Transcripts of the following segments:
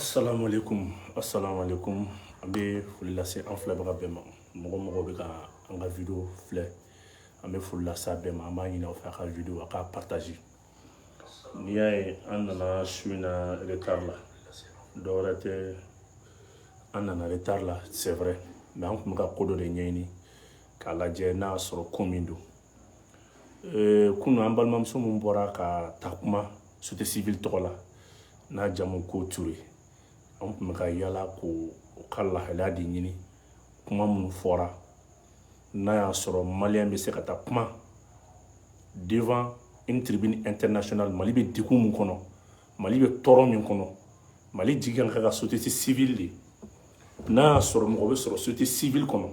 Assalamu alaikum. Assalamu alaikum. An bɛ foli lase an filɛbaga bɛɛ ma. Mɔgɔ mɔgɔ bɛ ka an ka video filɛ. An bɛ foli lase a bɛɛ ma. An b'a ɲini aw fɛ a ka video a ka partager. N'i y'a ye an nana su in na retard la. Dɔ wɛrɛ tɛ an nana retard la, c'est vrai. Mais an tun bɛ ka ko dɔ de ɲɛɲini k'a lajɛ n'a y'a sɔrɔ ko min don. Kunu an balimamuso min bɔra ka taa kuma société civile tɔgɔ la n'a jamu ko Ture. An tun bɛ ka yala k'o ka lahalaya de ɲini kuma minnu fɔra n'a y'a sɔrɔ maliyɛn bɛ se ka taa kuma devant une tribune internationale. Mali bɛ degun min kɔnɔ, Mali bɛ tɔɔrɔ min kɔnɔ, Mali jigi kan ka société civile de. N'a y'a sɔrɔ mɔgɔ bɛ sɔrɔ société civile kɔnɔ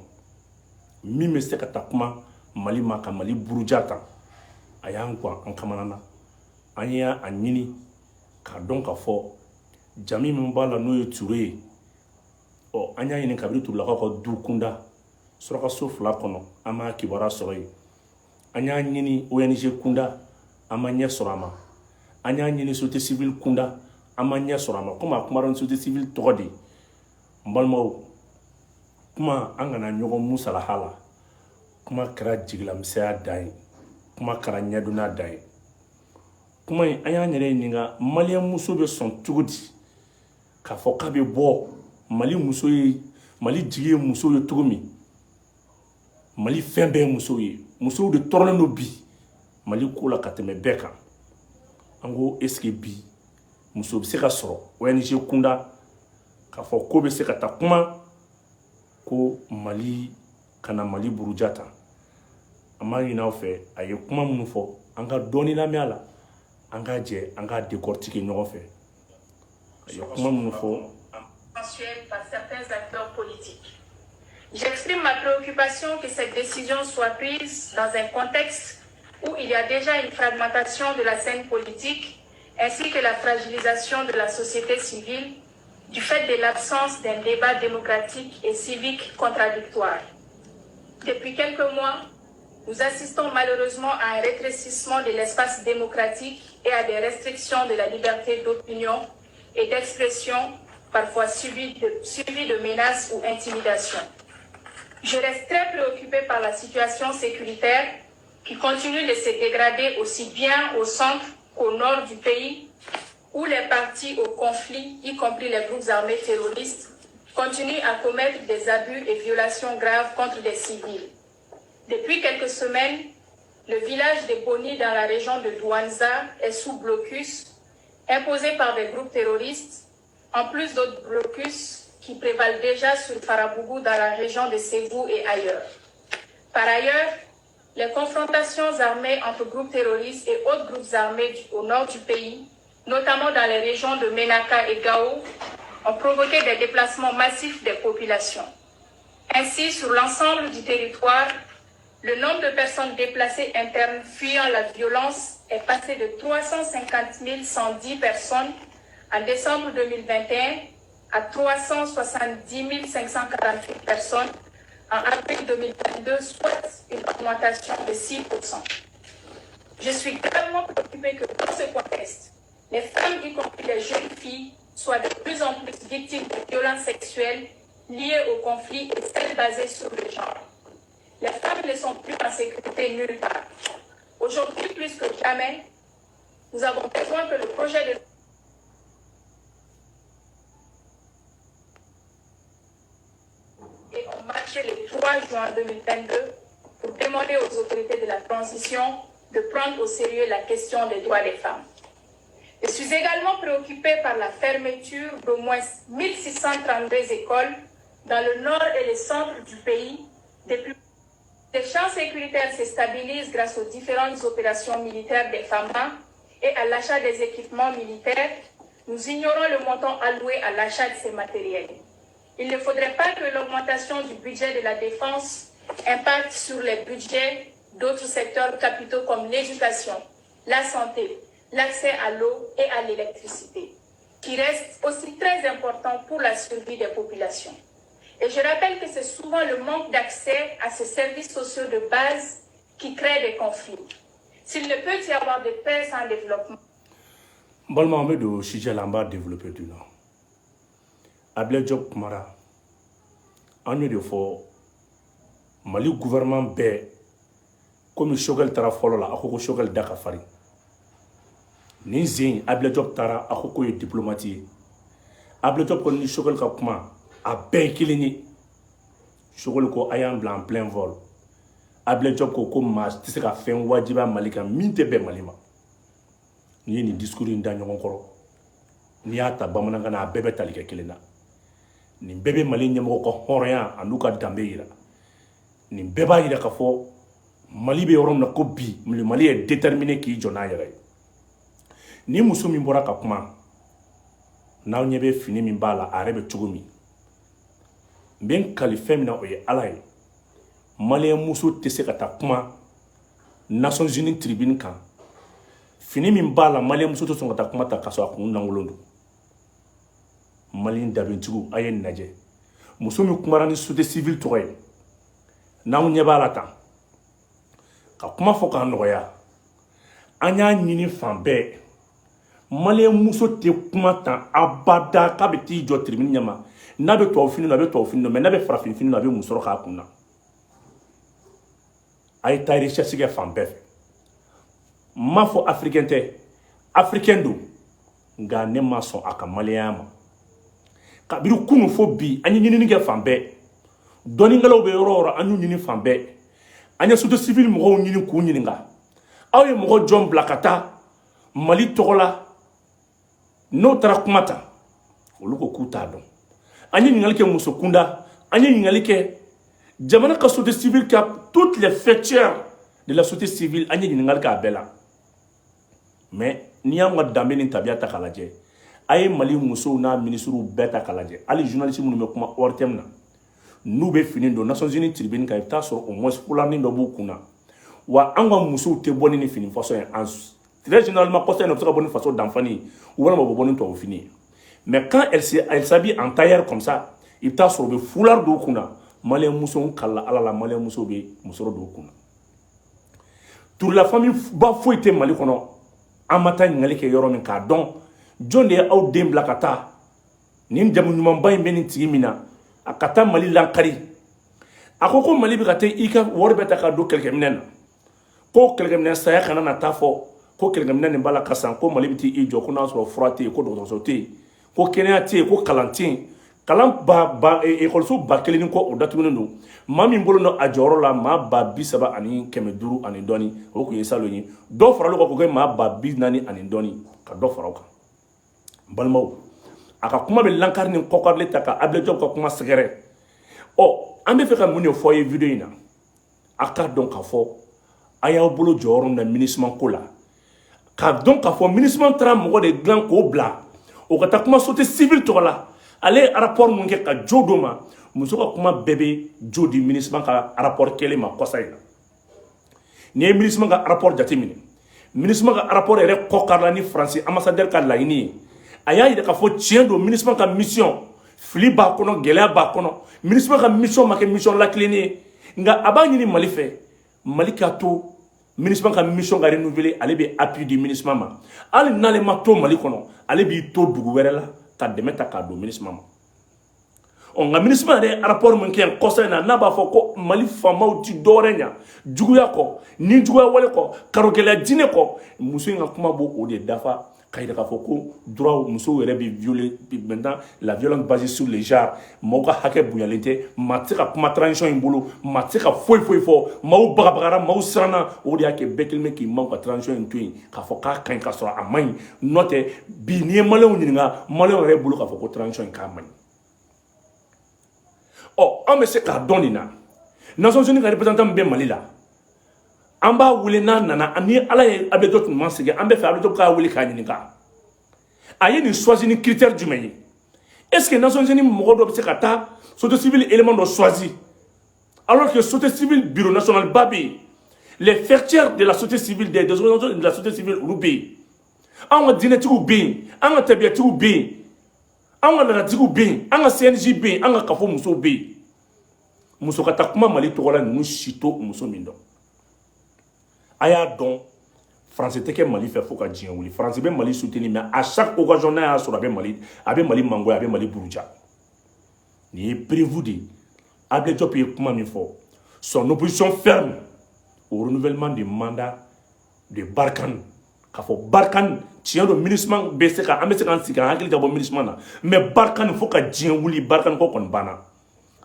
min bɛ se ka taa kuma Mali ma ka Mali buruja ta, a y'an gan an kamana na. An y'a ɲini k'a dɔn k'a fɔ jami min b'a la n'o ye Ture ye. An y'a ɲini kabini Turelakaw ka du kunda Surakaso 2 kɔnɔ, an m'a kibaruya sɔrɔ yen. An y'a ɲini ONG kunda, an ma ɲɛ sɔrɔ a ma. An y'a ɲini société civile kunda, an ma ɲɛ sɔrɔ a ma. Comme a kumara ni société civile tɔgɔ de ye. N balimaw, kuma an kana ɲɔgɔn musalaha la. Kuma kɛra jigilamisɛnya dan ye. Kuma kɛra ɲɛdɔnya dan ye. Kuma in an y'an yɛrɛ ɲininka maliyɛn muso bɛ sɔn cogo di k'a fɔ k'a bɛ bɔ Mali muso ye, Mali jigi ye muso ye cogo min. Mali fɛn bɛɛ ye muso ye. Musow de tɔɔrɔlen don bi Mali ko la ka tɛmɛ bɛɛ kan. An ko est ce que bi muso bɛ se ka sɔrɔ ONG kunda k'a fɔ ko bɛ se ka taa kuma ko Mali kana Mali buruja ta. An b'a ɲini aw fɛ a ye kuma minnu fɔ an ka dɔɔni lamɛn a la, an ka jɛ an ka décortiquer ɲɔgɔn fɛ. A ye kuma minnu fɔ par certains acteurs politiques. J'exprime ma préoccupation que cette décision soit prise dans un contexte où il y a déjà une fragmentation de la scène politique ainsi que la fragilisation de la société civile du fait de l'absence d'un débat démocratique et civique contradictoire. Depuis quelques mois, nous assistons malheureusement à un rétrécissement de l'espace démocratique et à des restrictions de la liberté d'opinion et d'expression, parfois suivies de menaces ou intimidations. Je reste très préoccupée par la situation sécuritaire qui continue de se dégrader aussi bien au centre qu'au nord du pays, où les partis au conflit, y compris les groupes armés terroristes, continuent à commettre des abus et violations graves contre des civils. Depuis quelques semaines, le village de Boni dans la région de Douanza est sous blocus imposé par des groupes terroristes, en plus d'autres blocus qui prévalent déjà sur Farabougou dans la région de Ségou et ailleurs. Par ailleurs, les confrontations armées entre groupes terroristes et autres groupes armés au nord du pays, notamment dans les régions de Menaka et Gao, ont provoqué des déplacements massifs des populations. Ainsi, sur l'ensemble du territoire, le nombre de personnes déplacées internes fuyant la violence est passé de 350 110 personnes en décembre 2021 à 370 548 personnes en avril 2022, soit une augmentation de 6%. Je suis gravement préoccupée que dans ce contexte, les femmes, y compris les jeunes filles, soient de plus en plus victimes de violences sexuelles liées au conflit et celles basées sur le genre. Les femmes ne sont plus en sécurité nulle part. Aujourd'hui, plus que jamais, nous avons besoin que le projet de et ont marché le 3 juin 2022 pour demander aux autorités de la transition de prendre au sérieux la question des droits des femmes. Je suis également préoccupée par la fermeture d'au moins 1632 écoles dans le nord et le centre du pays depuis. Les champs sécuritaires se stabilisent grâce aux différentes opérations militaires des FAMA et à l'achat des équipements militaires. Nous ignorons le montant alloué à l'achat de ces matériels. Il ne faudrait pas que l'augmentation du budget de la défense impacte sur les budgets d'autres secteurs capitaux comme l'éducation, la santé, l'accès à l'eau et à l'électricité, qui restent aussi très importants pour la survie des populations. Et je rappelle que c'est souvent le manque d'accès à ces services sociaux de base qui crée des conflits. S'il ne peut y avoir de paix sans développement. Balma Amadou, sujet là, on va développer du nom. Ablaye Diop kumara an y'o de fɔ Mali gouvernement bɛɛ komi Choguel taara fɔlɔ la a ko Choguel da ka farin nin zen Ablaye Diop taara a ko ye diplomate ye Ablaye Diop ko ni Choguel ka kuma a bɛɛ kelen ye Choguel ko a y'an bila en plein vol Ablaye Diop ko maa tɛ se ka fɛn wajibiya Mali kan min tɛ bɛn Mali ma ni ye nin discours in da ɲɔgɔn kɔrɔ n'i y'a ta bamanankan na a bɛɛ bɛ tali kɛ kelen na nin bɛɛ bɛ Mali ɲɛmɔgɔ ka hɔrɔnya an'u ka danbe yira nin bɛɛ b'a yira k'a fɔ Mali bɛ yɔrɔ min na ko bi Mali est déterminé k'i jɔ n'a yɛrɛ ye ni muso min bɔra ka kuma n'aw ɲɛ bɛ fini min b'a la a yɛrɛ bɛ cogo min n bɛ n kali fɛn min na o ye Ala ye Malien muso tɛ se ka taa kuma Nations Unies tribune kan fini min b'a la Malien muso tɛ sɔn ka taa kuma ta k'a sɔrɔ a kun lankolon don Malien dabintigiw a ye nin lajɛ muso min kumara ni société civile tɔgɔ ye n'aw ɲɛ b'a la tan ka kuma fɔ k'a nɔgɔya an y'a ɲini fan bɛɛ Malien muso tɛ kuma tan abada k'a bɛ t'i jɔ tribune ɲɛma n'a bɛ tubabu fini na a bɛ tubabu fini na mais n'a bɛ farafin fini na a bɛ mun sɔrɔ k'a kun na a ye taa recherche kɛ fan bɛɛ fɛ n m'a fɔ africain tɛ africain don nka ne ma sɔn a ka maliyɛnya ma kabiri kunu fo bi an ye ɲinini kɛ fan bɛɛ dɔnnikɛlaw bɛ yɔrɔ o yɔrɔ an y'u ɲini fan bɛɛ an ye société civile mɔgɔw ɲini k'u ɲininka aw ye mɔgɔ jɔn bila ka taa Mali tɔgɔ la n'o taara kuma ta olu ko k'u t'a dɔn an ye ɲininkali kɛ muso kunda an ye ɲininkali kɛ jamana ka société civile ka toutes les fêtières de la société civile an ye ɲininkali kɛ a bɛɛ la mais n'i y'an ka danbe ni tabiya ta k'a lajɛ a ye Mali musow n'a ministres bɛɛ ta k'a lajɛ hali journaliste minnu bɛ kuma ORTM na n'u bɛ fini don Nations Unies tribune kan i bɛ taa sɔrɔ au moins fulanin dɔ b'u kun na wa an ka musow tɛ bɔ ni fini façon ye très généralement kɔsa in na u bɛ se ka bɔ ni faso danfani ye walima u bɛ bɔ ni tubabu fini ye mais quand elle s'habille en tailleur comme ça i bɛ taa sɔrɔ u bɛ foulard don u kun na Malien musow kala ala la Malien musow bɛ musɔrɔ don u kun na toute la famille ba foyi tɛ Mali kɔnɔ an ma taa ɲininkali kɛ yɔrɔ min k'a dɔn jɔn de ye aw den bila ka taa nin jamu ɲumanba in bɛ nin tigi min na a ka taa Mali lankari a ko Mali bɛ ka taa i ka wari bɛ ta ka don kɛlɛkɛminɛ na ko kɛlɛkɛminɛ saya kana na taa fɔ ko kɛlɛkɛminɛ nin b'a la ka san ko Mali bɛ t'i jɔ ko n'a sɔrɔ fura tɛ yen ko dɔgɔtɔrɔso tɛ yen ko kɛnɛya tɛ yen ko kalan tɛ yen kalan ekɔliso 1000 ni kɔ o datugulen don maa min bolo don a jɔyɔrɔ la maa 350 ani dɔɔni o tun ye salon ye dɔw farala o kan k'o kɛ maa 40 ani dɔɔni ka dɔ fara o kan n balimaw a ka kuma bɛ lankari ni kɔkɔrili ta ka Ablaye Diop ka kuma sɛgɛrɛ an bɛ fɛ ka mun de fɔ ye video in na a k'a dɔn k'a fɔ a y'aw bolo jɔyɔrɔ min na MINUSMA ko la k'a dɔn k'a fɔ MINUSMA taara mɔgɔ de dilan k'o bila o ka taa kuma société civile tɔgɔ la ale ye rapport mun kɛ ka jo d'o ma muso ka kuma bɛɛ bɛ jo di MINUSMA ka rapport kelen ma kɔsa in na n'i ye MINUSMA ka rapport jateminɛ MINUSMA ka rapport yɛrɛ kɔ karila ni Faransi ambassadeur ka laɲini ye a y'a yira k'a fɔ tiɲɛ don MINUSMA ka mission fili b'a kɔnɔ gɛlɛya b'a kɔnɔ MINUSMA ka mission ma kɛ mission lakilennen ye nka a b'a ɲini Mali fɛ Mali k'a to MINUSMA ka mission ka renouveler ale bɛ appui di MINUSMA ma hali n'ale ma to Mali kɔnɔ ale b'i to dugu wɛrɛ la ka dɛmɛ ta k'a don MINUSMA ma nka MINUSMA yɛrɛ rapport min kɛ kɔsa in na n'a b'a fɔ ko Mali faamaw ti dɔwɛrɛ ɲa juguya kɔ ni juguya wale kɔ karogɛlɛya diinɛ kɔ muso in ka kuma b'o o de dafa k'a yira k'a fɔ ko droit musow yɛrɛ bɛ violer maintenant la violence basée sur les genres maaw ka hakɛ bonyalen tɛ maa tɛ se ka kuma transition in bolo maa tɛ se ka foyi foyi fɔ maaw bagabagara maaw siranna o de y'a kɛ bɛɛ kelen bɛ k'i maaw ka transition in to yen k'a fɔ k'a ka ɲi k'a sɔrɔ a man ɲi n'o tɛ bi n'i ye maliyɛnw ɲininka maliyɛnw yɛrɛ bolo k'a fɔ ko transition in k'a man ɲi an bɛ se k'a dɔn nin na Nations Unies ka représentant min bɛ Mali la an b'a wele n'a nana ni Ala ye Ablaye Diop ɲuman sigi an bɛ fɛ Ablaye Diop k'a wele k'a ɲininka a ye nin choisi ni critère jumɛn ye est-ce que Nations Unies mɔgɔ dɔ bɛ se ka taa société civile élément dɔ choisi alors que société civile bureau national ba bɛ yen les fêtières de la société civile des organisations de la société civile olu bɛ yen an ka diinɛtigiw bɛ yen an ka tabiyatigiw bɛ yen an ka laadatigiw bɛ yen an ka CNJ bɛ yen an ka kafo musow bɛ yen muso ka taa kuma Mali tɔgɔ la ninnu si to muso min dɔn a y'a dɔn France tɛ kɛ Mali fɛ fo ka diɲɛ wuli France bɛ Mali soutenir mais à chaque occasion n'a y'a sɔrɔ a bɛ Mali mangoya a bɛ Mali buruja ni prévu de Ablaye Diop ye kuma min fɔ son opposition ferme au renouvellement du mandat de Barkhane k'a fɔ Barkhane tiɲɛ don MINUSMA bɛ se ka an bɛ se k'an sigi k'an hakili jabɔ MINUSMA na mais Barkhane fo ka diɲɛ wuli Barkhane ko kɔni banna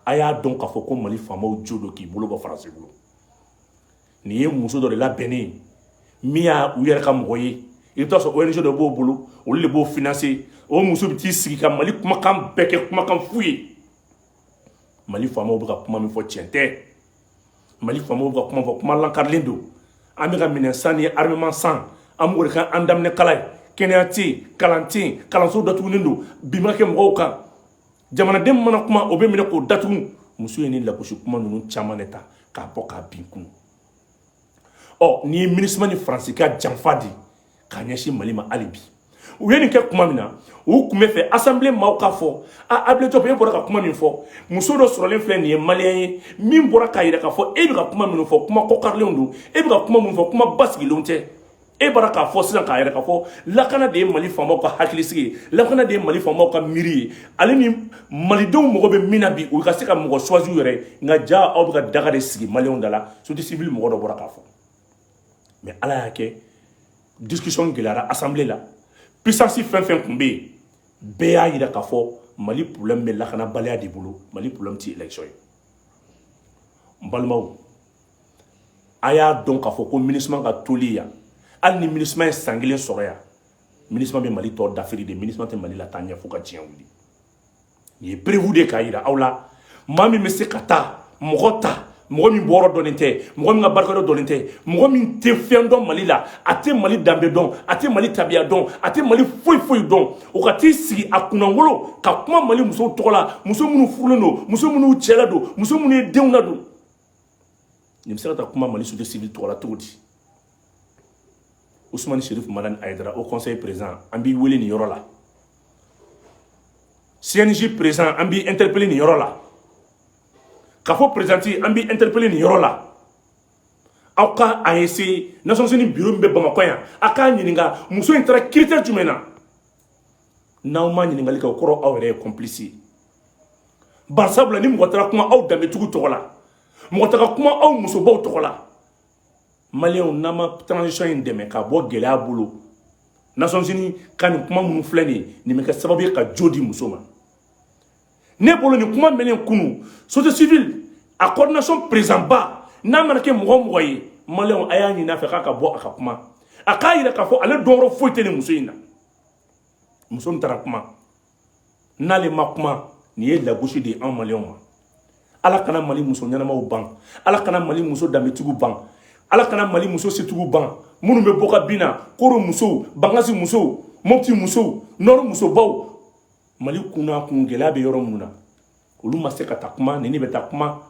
a y'a dɔn k'a fɔ ko Mali faamaw jo don k'i bolo bɔ Faransi bolo nin ye muso dɔ de labɛnnen ye min y'a u yɛrɛ ka mɔgɔ ye i bɛ taa sɔrɔ ONG dɔ b'o bolo olu de b'o financer o muso bɛ t'i sigi ka Mali kumakan bɛɛ kɛ kumakan fu ye Mali faamaw bɛ ka kuma min fɔ tiɲɛ tɛ Mali faamaw bɛ ka kuma fɔ kuma lankarilen don an bɛ ka minɛn san ni armement san an b'o de kɛ an daminɛ kala ye kɛnɛya tɛ yen kalan tɛ yen kalanso datugulen don bi ma kɛ mɔgɔw kan jamanaden mana kuma o bɛ minɛ k'o datugu muso ye ni lagosi kuma ninnu caman de ta k'a bɔ k'a bin kun ɔ ni ye MINUSMA ni Faransi ka janfa di k'a ɲɛsin Mali ma hali bi u ye nin kɛ kuma min na u tun bɛ fɛ assemblée maaw k'a fɔ Ablaye Diop e bɔra ka kuma min fɔ muso dɔ sɔrɔlen filɛ nin ye maliyɛn ye min bɔra k'a jira k'a fɔ e bɛ ka kuma minnu fɔ kuma kɔkarilenw don e bɛ ka kuma minnu fɔ kuma basigilenw tɛ e bɔra k'a fɔ sisan k'a yɛrɛ k'a fɔ lakana de ye Mali faamaw ka hakilisigi ye lakana de ye Mali faamaw ka miiri ye ale ni malidenw mago bɛ min na bi u ka se ka mɔgɔ choisir yɛrɛ nka ja aw bɛ ka daga de sigi maliyɛnw da la société civile mɔgɔ dɔ bɔra k'a fɔ mais ala y'a kɛ discussion gɛlɛyara assemblée la puissance fɛn fɛn tun bɛ yen bɛɛ y'a jira k'a fɔ Mali problème bɛ lakanabaliya de bolo Mali problème tɛ élection ye n balimaw a y'a dɔn k'a fɔ ko MINUSMA ka toli yan hali ni MINUSMA ye san kelen sɔrɔ yan MINUSMA bɛ Mali tɔ dafiri de MINUSMA tɛ Mali la taa ɲɛ fo ka diɲɛ wuli nin ye prévu de k'a jira aw la maa min bɛ se ka taa mɔgɔ ta mɔgɔ min bɔra dɔnnen tɛ mɔgɔ min ka barikada dɔnnen tɛ mɔgɔ min tɛ fɛn dɔn Mali la a tɛ Mali danbe dɔn a tɛ Mali tabiya dɔn a tɛ Mali foyi foyi dɔn o ka t'i sigi a kunnawolo ka kuma Mali musow tɔgɔ la muso minnu furulen don muso minnu cɛla don muso minnu ye denw ladon nin bɛ se ka taa kuma Mali société civile tɔgɔ la cogo di Ousmane Chérif Madani Aïdara au conseil président an b'i wele nin yɔrɔ la CNJ président an b'i interpellé nin yɔrɔ la k'a fɔ présidenti an b'i interpellé nin yɔrɔ la aw ka a essayer Nations Unies bureau min bɛ Bamakɔ yan a k'a ɲininka muso in taara critère jumɛn na n'aw ma ɲininkali kɛ o kɔrɔ aw yɛrɛ ye complice ye bari sabula ni mɔgɔ taara kuma aw danbetigiw tɔgɔ la mɔgɔ taara kuma aw musobaw tɔgɔ la maliyɛnw n'an ma transition in dɛmɛ k'a bɔ gɛlɛya bolo Nations Unies ka nin kuma minnu filɛ nin ye nin bɛ kɛ sababu ye ka jo di muso ma ne bolo nin kuma mɛnlen kunu société civile a coordination président ba n'a mana kɛ mɔgɔ mɔgɔ ye maliyɛnw a y'a ɲini a fɛ k'a ka bɔ a ka kuma a k'a yira k'a fɔ ale dɔnyɔrɔ foyi tɛ nin muso in na muso min taara kuma n'ale ma kuma nin ye lagosi de ye anw maliyɛnw ma ala kana Mali muso ɲɛnamaw ban ala kana Mali muso danbetigiw ban ala kana Mali muso setigiw ban minnu bɛ bɔ ka bin na Koro musow Bangasi musow Mopti musow Nord musobaw Mali kunna kun gɛlɛya bɛ yɔrɔ minnu na olu ma se ka taa kuma nin bɛ taa kuma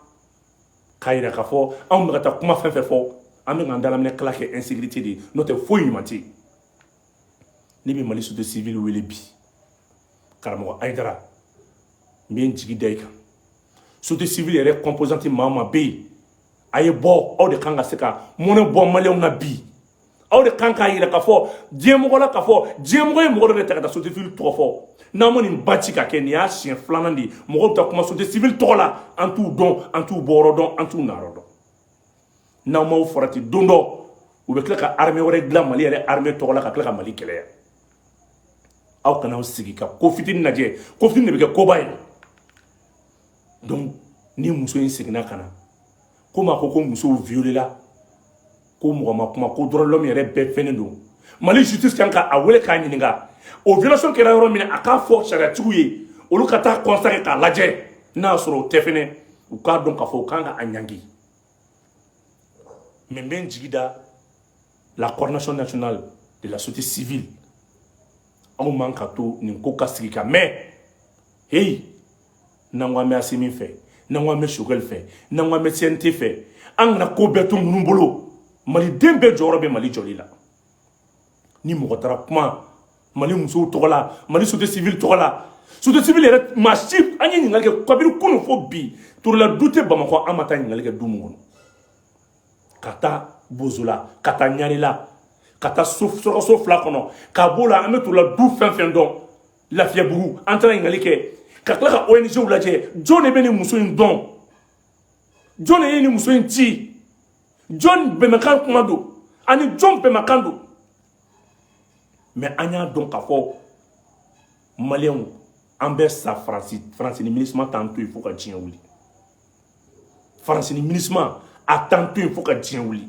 k'a jira k'a fɔ anw bɛ ka taa kuma fɛn fɛn fɔ an bɛ k'an dalaminɛ kala kɛ insécurité de n'o tɛ foyi ɲuman tɛ ne bɛ Mali société civile wele bi karamɔgɔ Aïdara n bɛ n jigi da i kan société civile yɛrɛ composante maa o maa bɛ yen a ye bɔ aw de kan ka se ka mɔnɛ bɔ maliyɛnw na bi aw de kan k'a jira k'a fɔ diɲɛmɔgɔ la k'a fɔ diɲɛmɔgɔ ye mɔgɔ dɔ de ta ka taa société civile tɔgɔ fɔ n'an ma nin ba ci ka kɛ nin y'a siɲɛ filanan de ye mɔgɔw bɛ taa kuma société civile tɔgɔ la an t'u dɔn an t'u bɔyɔrɔ dɔn an t'u nayɔrɔ dɔn n'aw m'aw farati don dɔ u bɛ tila ka armée wɛrɛ dilan Mali yɛrɛ armée tɔgɔ la ka tila ka Mali kɛlɛya aw kana aw sigi ka ko fitinin lajɛ ko fitinin de bɛ kɛ koba ye donc ni muso in seginna ka na ko maa ko musow violela ko mɔgɔ ma kuma ko droit de l'homme yɛrɛ bɛɛ fɛnnen don Mali justice kan ka a wele k'a ɲininka o violation kɛra yɔrɔ min na a k'a fɔ sariyatigiw ye olu ka taa constat k'a lajɛ n'a y'a sɔrɔ o tɛ fɛnɛ u k'a dɔn k'a fɔ u kan ka a ɲangi mais n bɛ n jigi da la coordination nationale de la société civile anw man ka to nin ko ka sigi ka mɛn hey n'an ko an bɛ Asimi fɛ n'an ko an bɛ Choguel fɛ n'an ko an bɛ CNT fɛ an kana ko bɛɛ to ninnu bolo maliden bɛɛ jɔyɔrɔ bɛ Mali jɔli la ni mɔgɔ taara kuma Mali musow tɔgɔ la Mali société civile tɔgɔ la société civile yɛrɛ maa si an ye ɲininkali kɛ kabini kunun fo bi Torila du tɛ Bamakɔ an ma taa ɲininkali kɛ du mun kɔnɔ ka taa Bozola ka taa Ɲarela ka taa Sɔrɔkaso 2 kɔnɔ k'a b'o la an bɛ Torila du fɛn fɛn dɔn Lafiyabugu an taara ɲininkali kɛ ka tila ka ONG lajɛ jɔn de bɛ nin muso in dɔn jɔn de ye nin muso in ci jɔn bɛnbɛnkan kuma don ani jɔn bɛnbɛnkan don mais an y'a dɔn k'a fɔ maliyɛnw an bɛ sa faransi ni MINUSMA t'an to yen fo ka diɲɛ wuli faransi ni MINUSMA a t'an to yen fo ka diɲɛ wuli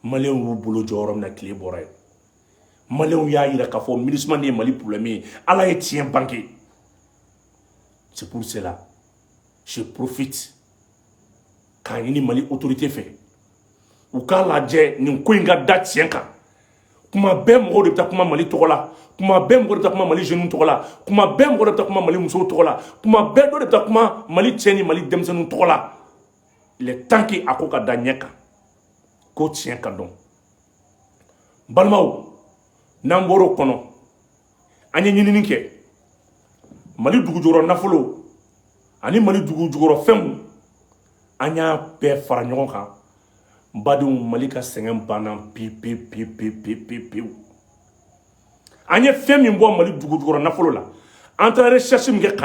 maliyɛnw y'u bolo jɔ yɔrɔ min na tile bɔra yen maliyɛnw y'a jira k'a fɔ MINUSMA de ye Mali problème ye ala ye tiɲɛ banque c'est pour cela je profite k'a ɲini Mali autorité fɛ u k'a lajɛ nin ko in ka da tiɲɛ kan kuma bɛɛ mɔgɔw de bɛ taa kuma Mali tɔgɔ la kuma bɛɛ mɔgɔw de bɛ taa kuma Mali jeunes tɔgɔ la kuma bɛɛ mɔgɔw de bɛ taa kuma Mali musow tɔgɔ la kuma bɛɛ dɔ de bɛ taa kuma Mali cɛ ni Mali denmisɛnninw tɔgɔ la il est temps que a ko ka da ɲɛ kan ko tiɲɛ ka dɔn balimaw n'an bɔr'o kɔnɔ an ye ɲinini kɛ Mali dugujukɔrɔ nafolo ani Mali dugujukɔrɔ fɛnw an y'a bɛɛ fara ɲɔgɔn kan badenw Mali ka sɛgɛn banna pewu an ye fɛn min bɔ Mali dugujukɔrɔ nafolo la an taara recherche min kɛ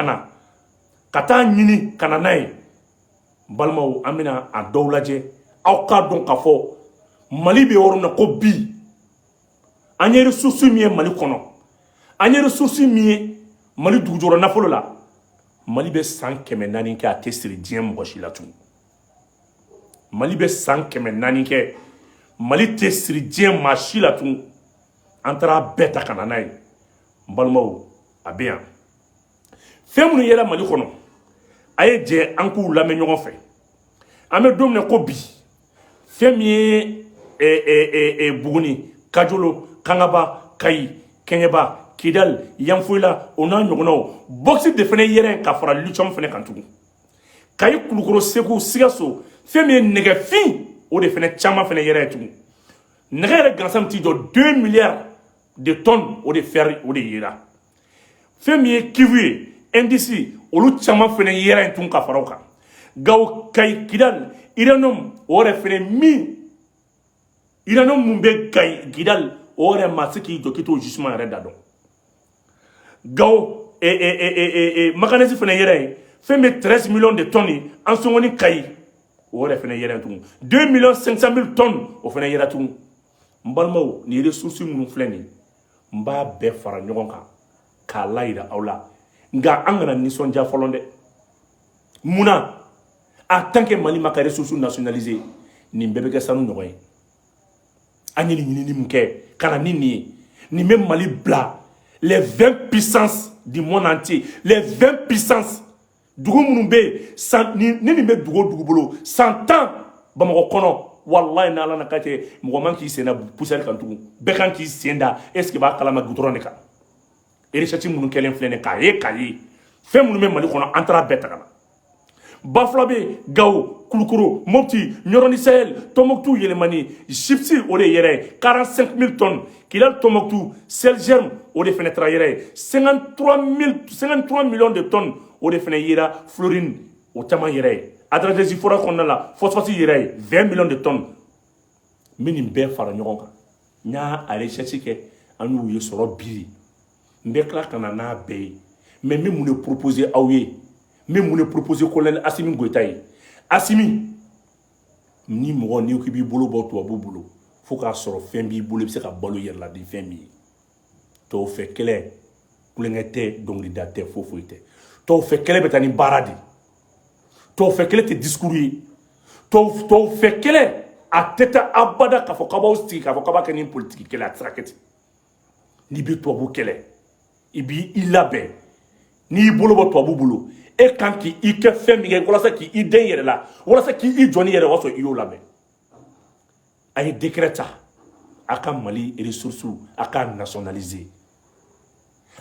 ka taa ɲini ka na n'a ye balimaw an bɛna a dɔw lajɛ aw k'a dɔn k'a fɔ Mali bɛ yɔrɔ min na ko bi an ye ressource min ye Mali kɔnɔ an ye ressource min ye Mali dugujukɔrɔ nafolo la Mali bɛ san 400 kɛ a tɛ siri diɲɛ mɔgɔ si la tugun Mali bɛ san 400 kɛ Mali tɛ siri diɲɛ maa si la tugun an taara bɛɛ ta ka na n'a ye n balimaw a bɛ yan fɛn minnu yɛlɛ Mali kɔnɔ a ye jɛ an k'u lamɛn ɲɔgɔn fɛ an bɛ don min na ko bi fɛn min ye Buguni Kajolo Kangaba Kayi Kɛɲɛba Kidal Yanfoyila o n'a ɲɔgɔnnaw box de fana yɛrɛ ka fara lithium fana kan tugun Kayi Kulukoro Segu Sikaso fɛn min ye nɛgɛfin o de fana caman fana yɛrɛ ye tugun nɛgɛ yɛrɛ gansan ti jɔ 2 milliards de tonnes o de fer o de yera fɛn min ye Kivu ye NDC olu caman fana yɛrɛ ye tun ka fara o kan Gao Kayi Kidal uranium o de fana min uranium mun bɛ Kayi Kidal o de ma se k'i jɔ k'i t'o gisement yɛrɛ da dɔn Gao manganèse fana yɛrɛ ye fɛn min 13 millions de tonnes an sɔngɔni Kayi o de fana yɛrɛ tugun 2 500 000 tonnes o fana yɛrɛ tugun n balimaw ni ressources minnu filɛ nin n b'a bɛɛ fara ɲɔgɔn kan k'a layira aw la nka an kana nisɔndiya fɔlɔ dɛ munna en tant que Mali ma ka ressources nationalisées nin bɛɛ bɛ kɛ sanu ɲɔgɔn ye an ye nin ɲinini min kɛ ka na ni nin ye nin bɛ Mali bila les 20 puissances du monde entier les 20 puissances dugu minnu bɛ yen ni nin bɛ dugu o dugu bolo 100 ans Bamakɔ kɔnɔ wallahi n'Ala na ka kɛ mɔgɔ man k'i sen da poussière kan tugun bɛɛ kan k'i sen da est ce que b'a kalama goudron de kan recherche minnu kɛlen filɛ nin k'a ye fɛn minnu bɛ Mali kɔnɔ an taara bɛɛ ta ka na Bafula bɛ Gao Kulukoro Mopti Ɲɔrɔni Sahel Tombouctou yɛlɛmani Chipsi o de yɛrɛ ye 45 000 tonnes Kidal Tombouctou Selgerm o de fana taara yɛrɛ ye 53 millions de tonnes o de fana yera Florine o caman yɛrɛ ye Adradesi fora kɔnɔna la phosphate yɛrɛ ye 20 millions de tonnes n bɛ nin bɛɛ fara ɲɔgɔn kan n y'a recherche kɛ an y'u ye sɔrɔ biri n bɛ tila ka na n'a bɛɛ ye mais n bɛ mun de proposer aw ye n bɛ mun de proposer colonel Assimi Goïta ye Assimi ni mɔgɔ n'i ko k'i b'i bolo bɔ tubabuw bolo fo k'a sɔrɔ fɛn b'i bolo i bɛ se ka balo i yɛrɛ la ni fɛn min ye tɔw fɛ kɛlɛ kulonkɛ tɛ dɔnkilida tɛ foyi tɛ tɔw fɛ kɛlɛ bɛ taa ni baara de tɔw fɛ kɛlɛ tɛ discours ye tɔw fɛ kɛlɛ a tɛ taa abada k'a fɔ k'a b'aw sigi k'a fɔ k'a b'a kɛ ni politique kɛlɛ a tɛ se ka kɛ ten n'i bɛ tubabu kɛlɛ i b'i labɛn n'i y'i bolo bɔ tubabu bolo e kan k'i kɛ fɛn min kɛ walasa k'i den yɛrɛ la walasa k'i jɔ ni yɛrɛ o y'a sɔrɔ i y'o lamɛn a ye décret ta a ka Mali ressources a ka nationaliser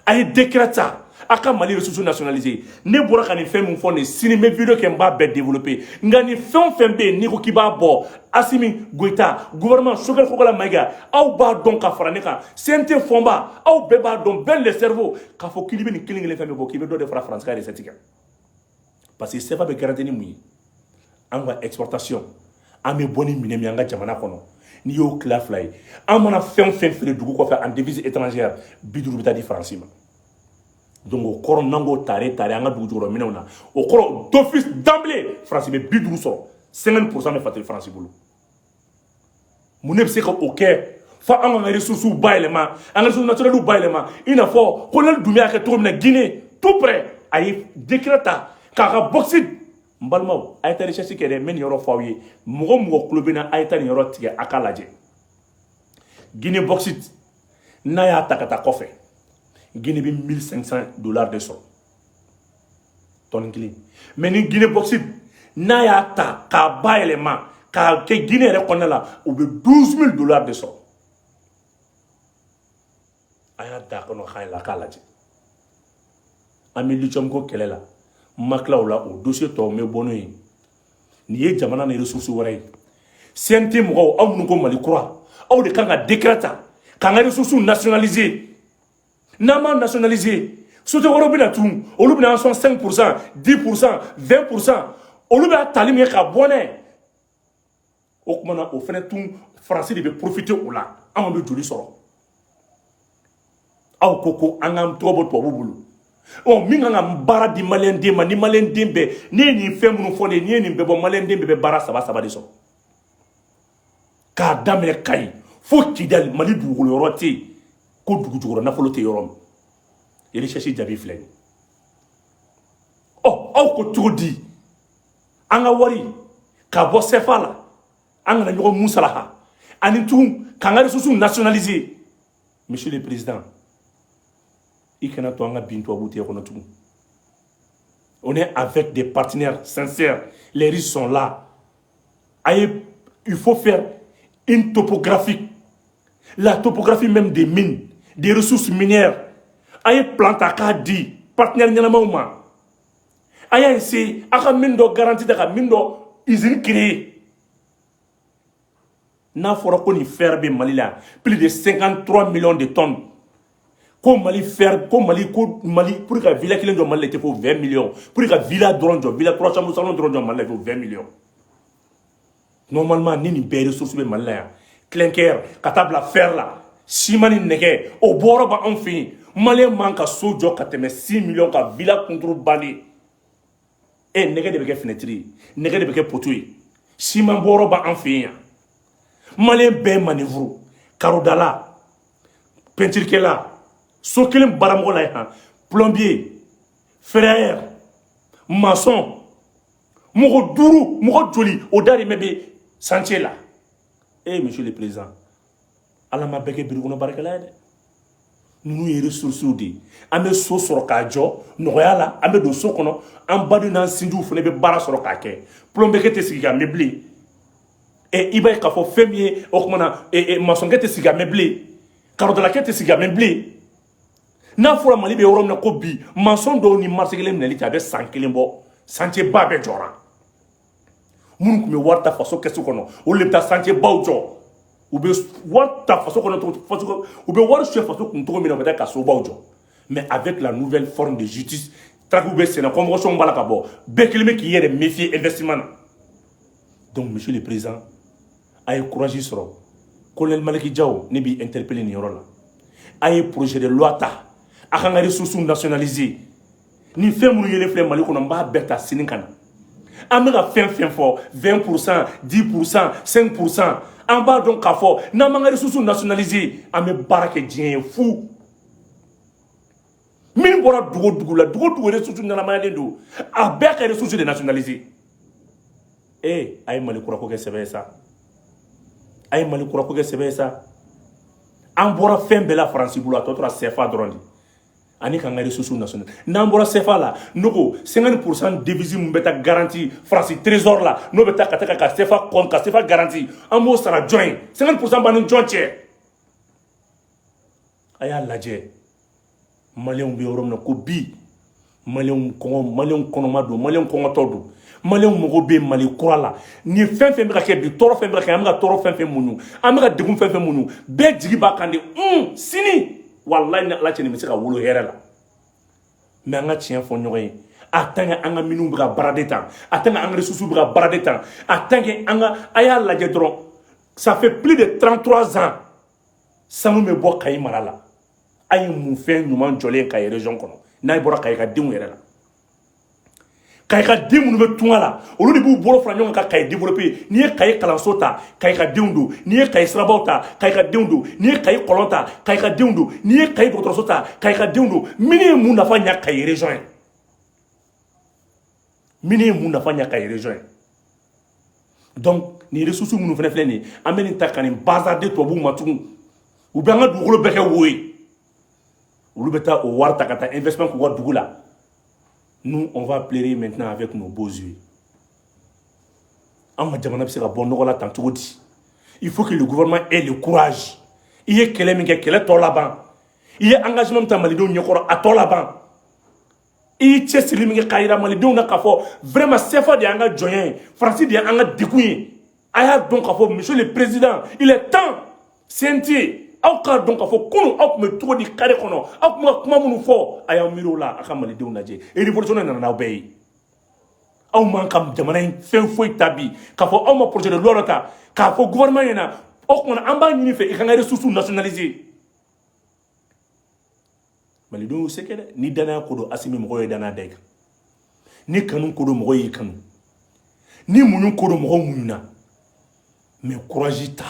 a ye décret ta a ka Mali ressources nationaliser ne bɔra ka nin fɛn min fɔ nin sini n bɛ video kɛ n b'a bɛɛ développer nka nin fɛn o fɛn bɛ yen n'i ko k'i b'a bɔ Assimi Goïta gouvernement Sogɛl Kokala Maïga aw b'a dɔn ka fara ne kan CNT Fɔnba aw bɛɛ b'a dɔn bɛɛ le cerveau k'a fɔ k'i bɛ nin kelen fɛn min bɔ k'i bɛ dɔ de fara France ka recette kan parce que CFA bɛ garantie ni mun ye an ka exportation an bɛ bɔ ni minɛn min an ka jamana kɔnɔ n'i y'o tila fila ye an mana fɛn o fɛn feere dugu kɔfɛ en devise étrangère 50 bɛ taa di Faransi ma donc au kɔrɔ n'ango tare an ka dugu jukɔrɔ minɛnw na o kɔrɔ d'office d'emblée France bɛ 50 sɔrɔ 50% bɛ fatiri France bolo mun ne bɛ se ka o kɛ fo an ka ressources bayɛlɛma an ka ressources naturelles bayɛlɛma i n'a fɔ colonel Doumbouya y'a kɛ cogo min na Guinée tout près a ye décret ta k'a ka bauxite n balimaw a ye taa recherche kɛ dɛ n bɛ nin yɔrɔ fɔ aw ye mɔgɔ mɔgɔ tulo bɛ na a ye taa nin yɔrɔ tigɛ a k'a lajɛ Guinée bauxite n'a y'a ta ka taa kɔfɛ Guinée bɛ $1500 de sɔrɔ tonne kelen mais ni Guinée bauxite n'a y'a ta k'a bayɛlɛma k'a kɛ Guinée yɛrɛ kɔnɔna la u bɛ $12000 de sɔrɔ a y'a da kɔnɔ k'a lajɛ an bɛ lithium ko kɛlɛ la n ma tila o la o dossier tɔw n bɛ bɔ n'o ye nin ye jamana ni ressources wɛrɛ ye CNT mɔgɔw aw minnu ko Mali kura aw de kan ka décret ta k'an ka ressources nationaliser n'an m'a nationaliser société wɛrɛw bɛ na tun olu bɛ na an sɔn 5%, 10%, 20% olu bɛ tali min kɛ ka bɔ n'a ye o tuma na o fana tun faransi de bɛ profiter o la anw bɛ joli sɔrɔ aw ko an k'an tɔgɔ bɔ tubabuw bolo min kan ka baara di maliyɛn den ma ni maliyɛn den bɛɛ n'i ye nin fɛn minnu fɔ ne ye n'i ye nin bɛɛ bɔ maliyɛn den bɛɛ bɛ baara saba de sɔrɔ k'a daminɛ Kayi fo Kidali Mali dugukolo yɔrɔ tɛ yen ko dugu jukɔrɔ nafolo tɛ yɔrɔ min recherche jaabi filɛ nin aw ko cogo di an ka wari ka bɔ CFA la an kana ɲɔgɔn musalaha ani tun k'an ka ressources nationaliser monsieur le président i kana to an ka bin tubabuw tigɛ kɔnɔ tugun on est avec des partenaires sincères les risques sont là il faut faire une topographie la topographie même des mines des ressources minières a ye plan ta k'a di partenaires ɲɛnamaw ma a y'a essayer a ka mine dɔ garantie ta ka mine dɔ usine créer n'a fɔra ko nin fer bɛ Mali la plus de 53 millions de tonnes ko Mali fer ko Mali pour que villa kelen jɔ Mali la il faut 20 millions pour que villa dɔrɔn jɔ villa 3 chambres salon dɔrɔn jɔ Mali la il faut 20 millions normalement ni nin bɛɛ ressources bɛ Mali la yan clinker ka taa bila fer la ciment ni nɛgɛ o bɔrɔ b'anw fɛ yen maliyɛn man ka so jɔ ka tɛmɛ 6 millions ka villa kunturu bali nɛgɛ de bɛ kɛ fenêtre ye nɛgɛ de bɛ kɛ poteau ye ciment bɔrɔ b'an fɛ yen yan maliyɛn bɛɛ manœuvre karodala peinturekɛla so kelen baramɔgɔ la yan plombier ferrailleur maçon mɔgɔ duuru mɔgɔ joli o darimɛ bɛ chantier la monsieur le président ala ma bɛɛ kɛ birikɔnɔ baarakɛla ye dɛ ninnu ye ressources de ye an bɛ so sɔrɔ k'a jɔ nɔgɔya la an bɛ don so kɔnɔ an badenw n'an sinjiw fana bɛ baara sɔrɔ k'a kɛ plombier tɛ sigi ka meublé i b'a ye k'a fɔ fɛn min ye o tuma na maçonkɛ tɛ sigi ka meublé karodalakɛ tɛ sigi ka meublé n'a fɔra Mali bɛ yɔrɔ min na ko bi maçon dɔw ni marché kelen minɛli cɛ a bɛ san kelen bɔ chantier ba bɛɛ jɔra minnu tun bɛ wari ta faso kɛsu kɔnɔ olu de bɛ taa chantier baw jɔ u bɛ wari ta faso kɔnɔ u bɛ wari suɲɛ faso kun cogo min na u bɛ taa ka sobaw jɔ mais avec la nouvelle forme de justice traquew bɛ senna convocation b'a la ka bɔ bɛɛ kelen bɛ k'i yɛrɛ méfier investissement na donc monsieur le président a ye courage sɔrɔ colonel Maliki Diaw ne b'i interpeller nin yɔrɔ la a ye projet de loi ta a kan ka ressources nationaliser ni fɛn minnu yelen filɛ Mali kɔnɔ n b'a bɛɛ ta sini ka na an bɛ ka fɛn fɛn fɔ 20%, 10%, 5% an b'a dɔn k'a fɔ n'an m'an ka ressources nationaliser an bɛ baara kɛ diɲɛ ye fu min bɔra dugu o dugu la dugu o dugu ressources ɲɛnamayalen don a bɛɛ ka ressources de nationaliser a ye Mali kurako kɛ sɛbɛ ye sa a ye Mali kurako kɛ sɛbɛ ye sa an bɔra fɛn bɛɛ la Faransi bolo a tɔ tora CFA dɔrɔn de ani k'an ka ressources nationales n'an bɔra CFA la ne ko 50% devise min bɛ taa garantie Faransi trésor la n'o bɛ taa ka taa ka CFA compte ka CFA garantie an b'o sara jɔn ye 50% b'an ni jɔn cɛ a y'a lajɛ maliyɛnw bɛ yɔrɔ min na ko bi maliyɛnw kɔnɔma don maliyɛnw kɔngɔtɔ don maliyɛnw mago bɛ Mali kura la ni fɛn fɛn bɛ ka kɛ bi tɔɔrɔ fɛn bɛ ka kɛ an bɛ ka tɔɔrɔ fɛn fɛn muɲu an bɛ ka degun fɛn fɛn muɲu bɛɛ jigi b'a kan de sini wallahi ni ala cɛ nin bɛ se ka wolo hɛrɛ la mais an ka tiɲɛ fɔ ɲɔgɔn ye a tant que an ka minɛnw bɛ ka baara de tan a tant que an ka ressources bɛ ka baara de tan a tant que an ka a y'a lajɛ dɔrɔn ça fait plus de 33 ans sanu bɛ bɔ Kayi mara la a ye mun fɛn ɲuman jɔlen Kayi région kɔnɔ n'a ye bɔra kayi ka denw yɛrɛ la kayi ka den minnu bɛ tunga la olu de b'u bolo fara ɲɔgɔn kan ka kayi développer n'i ye kayi kalanso ta kayi ka denw don n'i ye kayi sirabaw ta kayi ka denw don n'i ye kayi kɔlɔn ta kayi ka denw don n'i ye kayi dɔgɔtɔrɔso ta kayi ka denw don minnu ye mun nafa ɲa kayi région ye minnu ye mun nafa ɲa kayi région ye donc nin ressources minnu fana filɛ nin ye an bɛ nin ta ka nin bazarder tubabuw ma tugun u bɛ an ka dugukolo bɛɛ kɛ wo ye olu bɛ taa o wari ta ka taa investissement k'u ka dugu la. Nous, on va pleurer maintenant avec nos beaux yeux. Il faut que le gouvernement ait le courage. Il y a il y a engagement de Malidou Nyokoro à Tolaban. Il y a Silimé Kaira Malidou Nakafo. Vraiment, c'est pas de Anga Joyen. Francis de Anga Dikouye. Aya donc, monsieur le président, il est temps. Senti. Aw ka donc fo kunu aw me to di kare kono aw kuma munu fo aya miro la aka malidenw lajɛ e révolution nana n'aw bɛɛ ye aw man ka jamana in fɛn foyi tabi k'a fɔ aw ma projet de loi ta k'a fɔ gouvernement ɲɛna o kuma an b'a ɲini fɛ i ka ka ressources nationaliser malidenw y'u se kɛ dɛ ni danaya ko don Assimi mɔgɔw ye danaya da i kan ni kanu ko don mɔgɔw y'i kanu ni muɲu ko don mɔgɔw muɲuna mais courage ta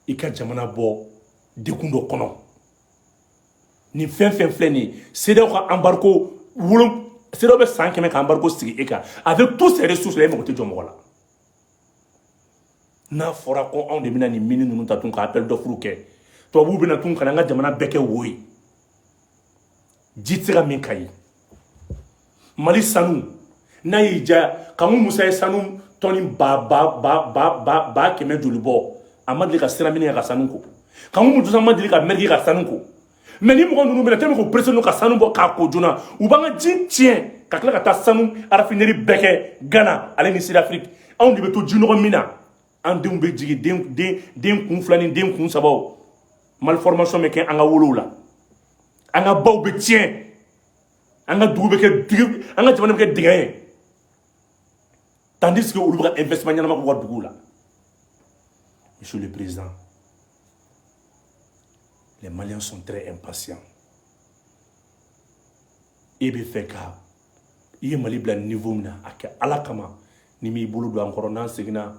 i ka jamana bɔ dekun dɔ kɔnɔ ni fɛn fɛn filɛ nin ye CEDEAO ka embargo CEDEAO bɛ san 100 ka embargo sigi e kan avec tous ces ressources là e mago tɛ jɔ mɔgɔ la n'a fɔra ko anw de bɛna nin mini ninnu ta tun ka appel d'offre kɛ tubabuw bɛna tun ka na an ka jamana bɛɛ kɛ wo ye ji tɛ se ka min ka ye Mali sanu n'a y'i diya Kangou Musa ye sanu tɔni ba kɛmɛ joli bɔ a ma deli ka sira minɛ ka sanu ko Kangou Musa ma deli ka mergi ka sanu ko mais ni mɔgɔ ninnu bɛna tellement ko pression ka sanu bɔ k'a ko joona u b'an ka ji tiɲɛ ka tila ka taa sanu raffinerie bɛɛ kɛ Ghana ale ni Sud-Afrique anw de bɛ to ji nɔgɔ min na an denw bɛ jigin den kun 2 ni den kun 3 malformation bɛ kɛ an ka wolow la an ka baw bɛ tiɲɛ an ka dugu bɛ kɛ an ka jamana bɛ kɛ dingɛ ye tandis que olu bɛ ka investissement ɲɛnama k'u ka duguw la. Monsieur le Président, les Maliens sont très impatients. Et bien fait car il y a Mali bla niveau na ak ala kama ni mi bolo do encore nan segna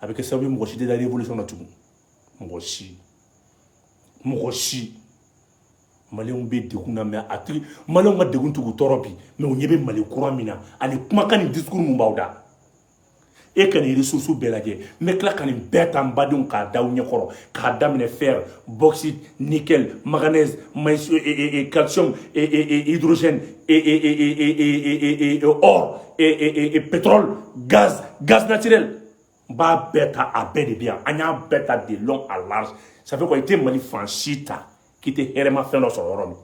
avec ça mo de la révolution na tout mo shi Maliens be de kuna mais atri Maliens ma de guntu torobi mais on yebe Mali courant mina ali kuma kan discours mu bawda et que les ressources bɛɛ lajɛ mais tila ka nin bɛɛ ta n badenw k'a da aw ɲɛkɔrɔ k'a daminɛ fer bauxite nickel manganèse calcium hydrogène or pétrole gaz naturel n b'a bɛɛ ta a bɛɛ de bi yan an y'a bɛɛ ta de long à large ça fait quoi i tɛ Mali fan si ta k'i tɛ hɛrɛma fɛn dɔ sɔrɔ yɔrɔ min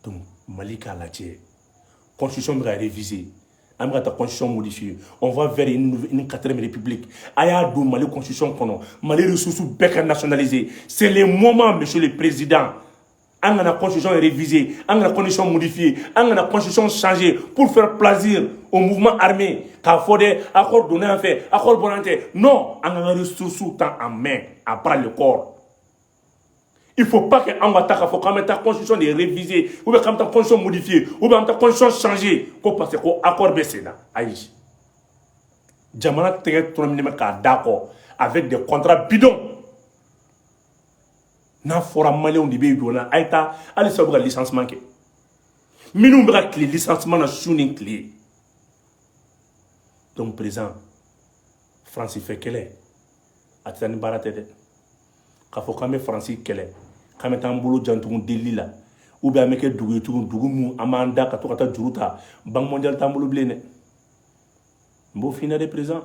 donc Mali k'a lajɛ constitution bɛ ka réviser on va ta constitution modifiée. On va vers une 4e république. Aya do Mali constitution kono. Mali ressources beka nationalisées. C'est le moment, monsieur le président. On a la constitution révisée, on a la constitution modifiée, on a la constitution changée pour faire plaisir au mouvement armé. Car faut des accords donnés en fait, accords volontaires. Non, on a la ressources temps en main, à bras le corps. Il ne faut pas qu'on va quand ta constitution est révisée, ou bien quand ta constitution modifiée, ou bien ta constitution changée, qu'on passe au accord baissé. Aïe. Jamana tege tourne d'accord avec des contrats bidons. N'a fora malien de bédo na aïta, allez savoir le licenciement. Minou bra clé licenciement na sounin clé. Donc présent, France fait qu'elle est. Atani baratede. Quand faut quand même France qu'elle est. Quand même tambolo jantung delila. Ou bien meke dugu amanda katokata juruta. Banque mondiale tambolo blene. Mbo fina de présent.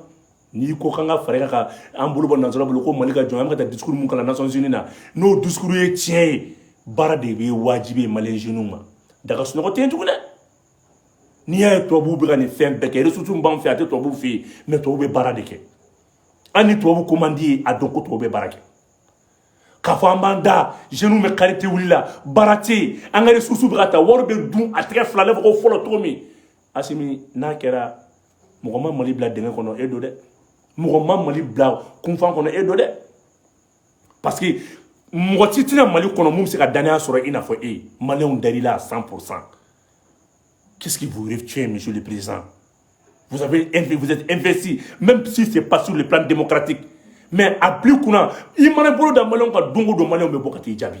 Ni ko kanga frère ka ambolo bon nazala bolo ko malika jom am ka discours mun kala Nations Unies na. No discours ye tien bara de be wajibi malien genouma. Daga suno ko tentu ne. Ni ya to bu bi ni fem beke resutu mbam fi ate to bu fi mais to be bara de ke. Ani to bu commandi a doko to be bara ke. Kafamanda, genou me qualité willa, barati, angare susu brata, warbe dun, a très flale, vos follow tomi. Asimi, nakera, Mouroma Malibla dengue kono edo de. Mouroma Malibla, confan kono edo de. Parce que, mɔgɔ ti tɛna Mali kɔnɔ mun bɛ se ka danaya sɔrɔ i n'a fɔ e maliyɛnw dar'i la à 100%. Qu'est-ce qui vous retient, monsieur le président? Vous êtes investi, même si ce n'est pas sur le plan démocratique. Mais à plus qu'on a, il m'a dit que Malien ka dongo do Malien me bokati jabi.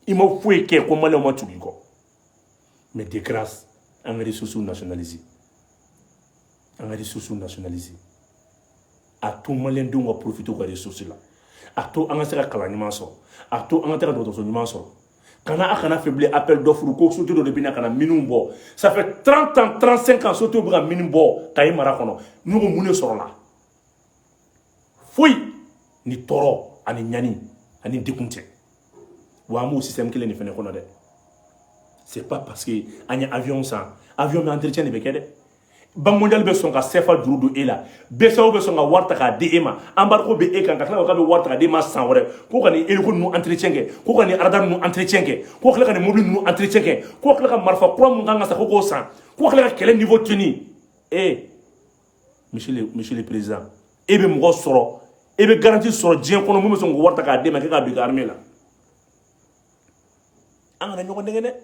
Il m'a foué que comme Malien m'a tué ko. Mais de grâce, on a des ressources nationalisées. On a des ressources nationalisées. À tout Malien doit profiter de ressources là. À tout on a se ka kalanima so. À tout on a te ka doto so nyima so. Kana akana faibli appel d'offre ko soto do bina kana minimum bo. Ça fait 30 ans, 35 ans soto bra minimum bo kay mara kono. Nous mune soro la. Fouille ni toro ani nyani ani dekunte wa mo système kele ni fene kono de c'est pas parce que anya avion ça avion mais entretien de bekede bank mondial be son ka sefa duru do ela besaw be son ka warta ka de ema embargo be e kan ka kala ka be warta ka de ma san wore ko kan e ko nu entretien ke ko kan radar nu entretien ke ko kala kan mobile nu entretien ke ko kala ka marfa pro mu nganga sa ko san ko kala ka quel niveau tenu monsieur le président e be mo soro et be garantie sur dien kono mo son warta ka de ma ka bi armée la angana nyoko ndengene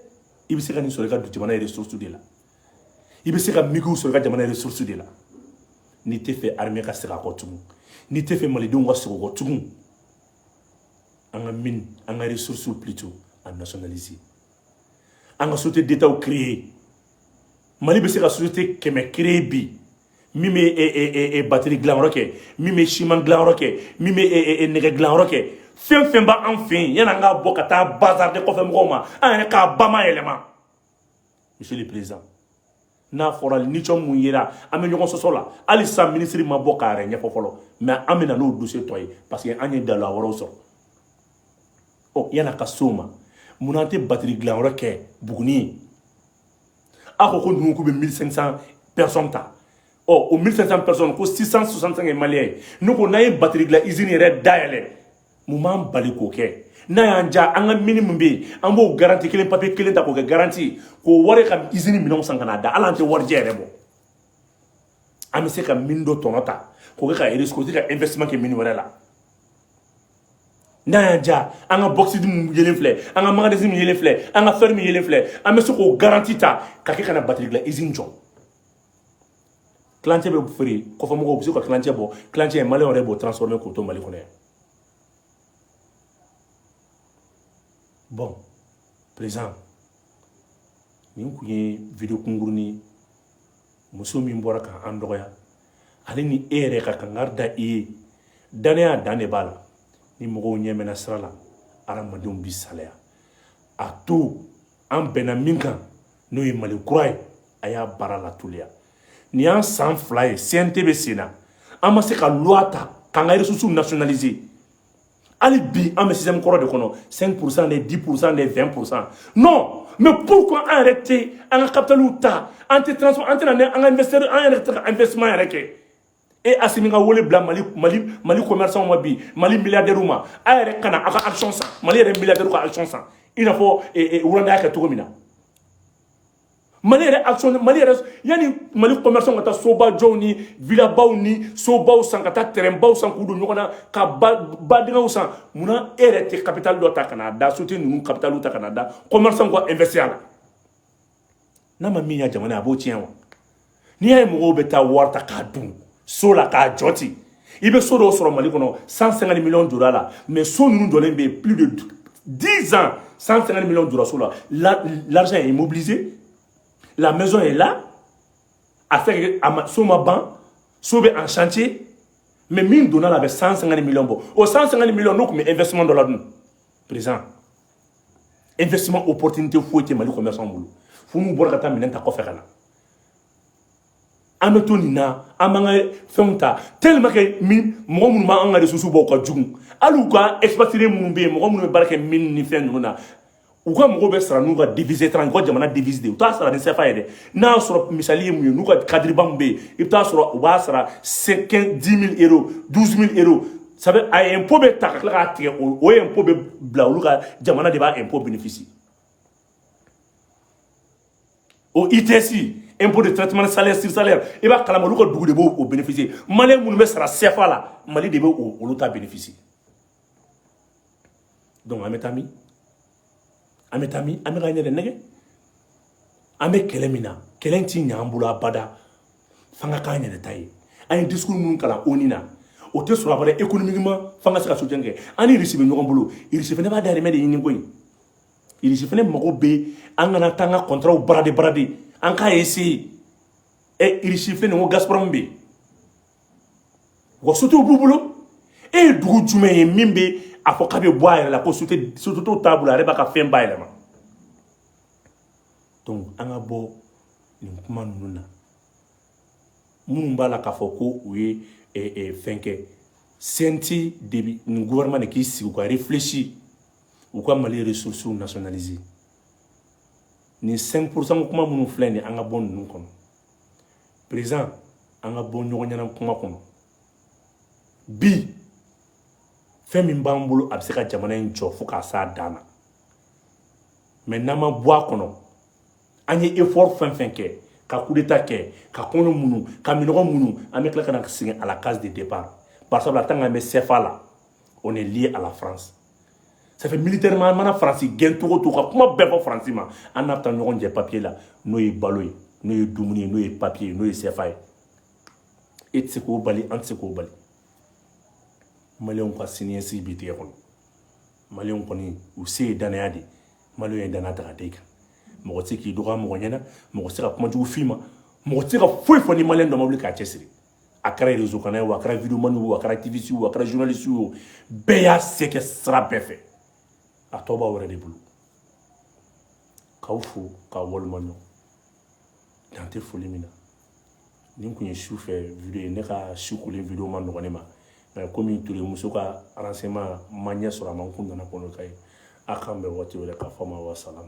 ibi se kan sur ka du jamana ressources de la ibi se ka migu sur ka jamana ressources de la ni te fait armée ka sera ko tumu ni te fait mali dongo sera ko tumu anga min anga ressources plutôt à nationaliser anga société d'état créé mali be se ka société que me créé bi mime batterie glan roke mime ciment glan roke mime nege glan roke fen ba enfin yana nga bokata bazar de ko fe ngoma an ka bama elema monsieur le président na foral ni chom muyira ame nyoko sosola ali sa ministre ma bokare nya fofolo mais amena no dossier toy parce que anye de la woro so o yana ka soma munante batterie glan roke buguni ako ko nunku be 1500 personnes ta. Oh, aux 1500 personnes, aux 665 Maliens, nous avons une batterie de la usine d'ailleurs. Nous avons un coquet. Nous avons un minimum de garantie que les papiers que les avons garanti qu'on va avoir une usine million sans Canada. Alors, on va dire que nous avons un mindo tonota, qu'on va avoir un investissement qui est minimum là. Nous avons un box de yelefle, un magasin de yelefle, un ferme de yelefle, un monsieur qui garantit que quelqu'un a batterie de la usine. Clantier be free ko famo ko ko clantier malé on rebo transformer ko to mali ko ne bon président ni ko ye vidéo kungurni muso mi mbora ka andoya ale ni ere ka kangarda e dania dane bala ni mo nyemena srala ara madum bi salaya a to am benaminka no e mali croy aya barala tulia ni an san fila ye CNTB sena an ma se ka loi ta k'an ka ressources nationaliser hali bi an bɛ système kɔrɔ de kɔnɔ 5% des 10% des 20%. Non, mais pourquoi an yɛrɛ tɛ an ka capitaliw ta an tɛ transport an tɛ na an ka investisseur an yɛrɛ tɛ ka investissement yɛrɛ kɛ e Assimi ka wele bila Mali commerçants ma bi Mali milliardaires ma a yɛrɛ kana a ka action san Mali yɛrɛ milliardaires ka action san i n'a fɔ Wulanda y'a kɛ cogo min na. Mali action Mali yani Mali commerçant ka ta soba joni villa baw ni sobaw san ka ta terrain baw san kudo nyokona ka badingaw san muna te capital do ta kana da soutien nu capital ta kana da commerçant ko investir la na ma minya jamana abo tien wa ni ay mo be ta warta ka dun so la ka joti ibe so do soro Mali kono 150 millions de dollars mais so nu dolen be plus de 10 ans 150 millions de dollars so là l'argent est immobilisé. La maison est là, à faire sur ma banque, sauver en chantier, mais mine donnant avec 150 millions. Au 150 millions, nous comme investissement dans l'ordre. Présent. Investissement opportunité fouetté Mali commerçant boulot. Faut nous boire quand même ta faire là. Ametonina, amanga fenta, tellement que min, moi mon ma anga ressources beaucoup djung. Alouka expatrié mon bé, moi mon barque min ni fait nous na. Ou quoi mon gars sera nous va diviser 30 quoi jamana divise de. Toi sera ne sait pas aider. Na sera misali mu nous va cadre bambé. Et toi sera ou va sera 10 000 euros, 12 000 euros. Ça veut a un peu de taxe là tirer ou un peu de bla ou ka jamana de ba un peu bénéficie. Au ITC impôt de traitement de salaire sur salaire et va kala maluka dugu de bo au bénéficier. Malais mu sera CFA là, Mali de bo au lota bénéficier. donc an bɛ taa min an bɛ ka ɲɛ de nɛgɛ an bɛ kɛlɛ min na kɛlɛ in ti ɲɛ an bolo abada f'an ka k'an yɛrɛ ta ye an ye discours minnu kalan ONU na o tɛ sɔrɔ abada économiquement f'an ka se ka soutien kɛ an ni Russie bɛ ɲɔgɔn bolo Russie fana b'a dahirimɛ de ɲini koyi Russie fana mago bɛ an kana taa an ka contrat barade an k'a essayer Russie filɛ nin ko Gazprom bɛ yen wa sotigiw b'u bolo e ye dugu jumɛn ye min bɛ a fɔ k'a bɛ bɔ a yɛrɛ la ko sotigiw t'a bolo a yɛrɛ b'a ka fɛn bayɛlɛma donc an ka bɔ nin kuma ninnu na minnu b'a la k'a fɔ ko u ye fɛn kɛ CNT de bi nin gouvernement de k'i sigi u ka réfléchir u ka Mali ressources nationaliser nin 5% kuma minnu filɛ nin ye an ka bɔ ninnu kɔnɔ président an ka bɔ ɲɔgɔn ɲɛna kuma kɔnɔ bi fɛn min b'an bolo a bɛ se ka jamana in jɔ fo k'a s'a dan na mais n'an ma bɔ a kɔnɔ an ye effort fɛn fɛn kɛ ka coup d'état kɛ ka kɔnɔ munu ka minɔgɔ munu an bɛ tila ka na segin à la case de départ parce que tant qu'an bɛ CFA la on est lié à la France ça fait militairement an mana Faransi gɛn togo togo ka kuma bɛɛ fɔ Faransi ma an n'a bɛ taa ɲɔgɔn jɛ papier la n'o ye balo ye n'o ye dumuni ye n'o ye papier ye n'o ye CFA ye e tɛ se k'o bali an tɛ se k'o bali Maliyɛnw ka siniɲɛsigi bɛ tigɛ kɔnɔ Maliyɛnw kɔni u se ye danaya de Maliyɛnw ye danaya ta ka da i kan mɔgɔ tɛ se k'i dɔgɔya mɔgɔ ɲɛna mɔgɔ tɛ se ka kuma jugu f'i ma mɔgɔ tɛ se ka foyi fɔ ni Maliyɛn dɔ ma wuli k'a cɛsiri a kɛra réseau kɔnɔ ye o a kɛra vidéoman o a kɛra activiste o a kɛra journaliste o bɛɛ y'a se kɛ sira bɛɛ fɛ a tɔ b'aw yɛrɛ de bolo k'aw fo k'aw waleɲuman dɔn dan tɛ foli min na nin tun ye su fɛ vidéo ye ne ka su kolen vidéo ma nɔgɔn ne ma mais komi Ture muso ka renseignement ma ɲɛ sɔrɔ a ma n kun nana kɔnɔ ka ye a k'an bɛn waati wɛrɛ k'a fɔ ma wa salam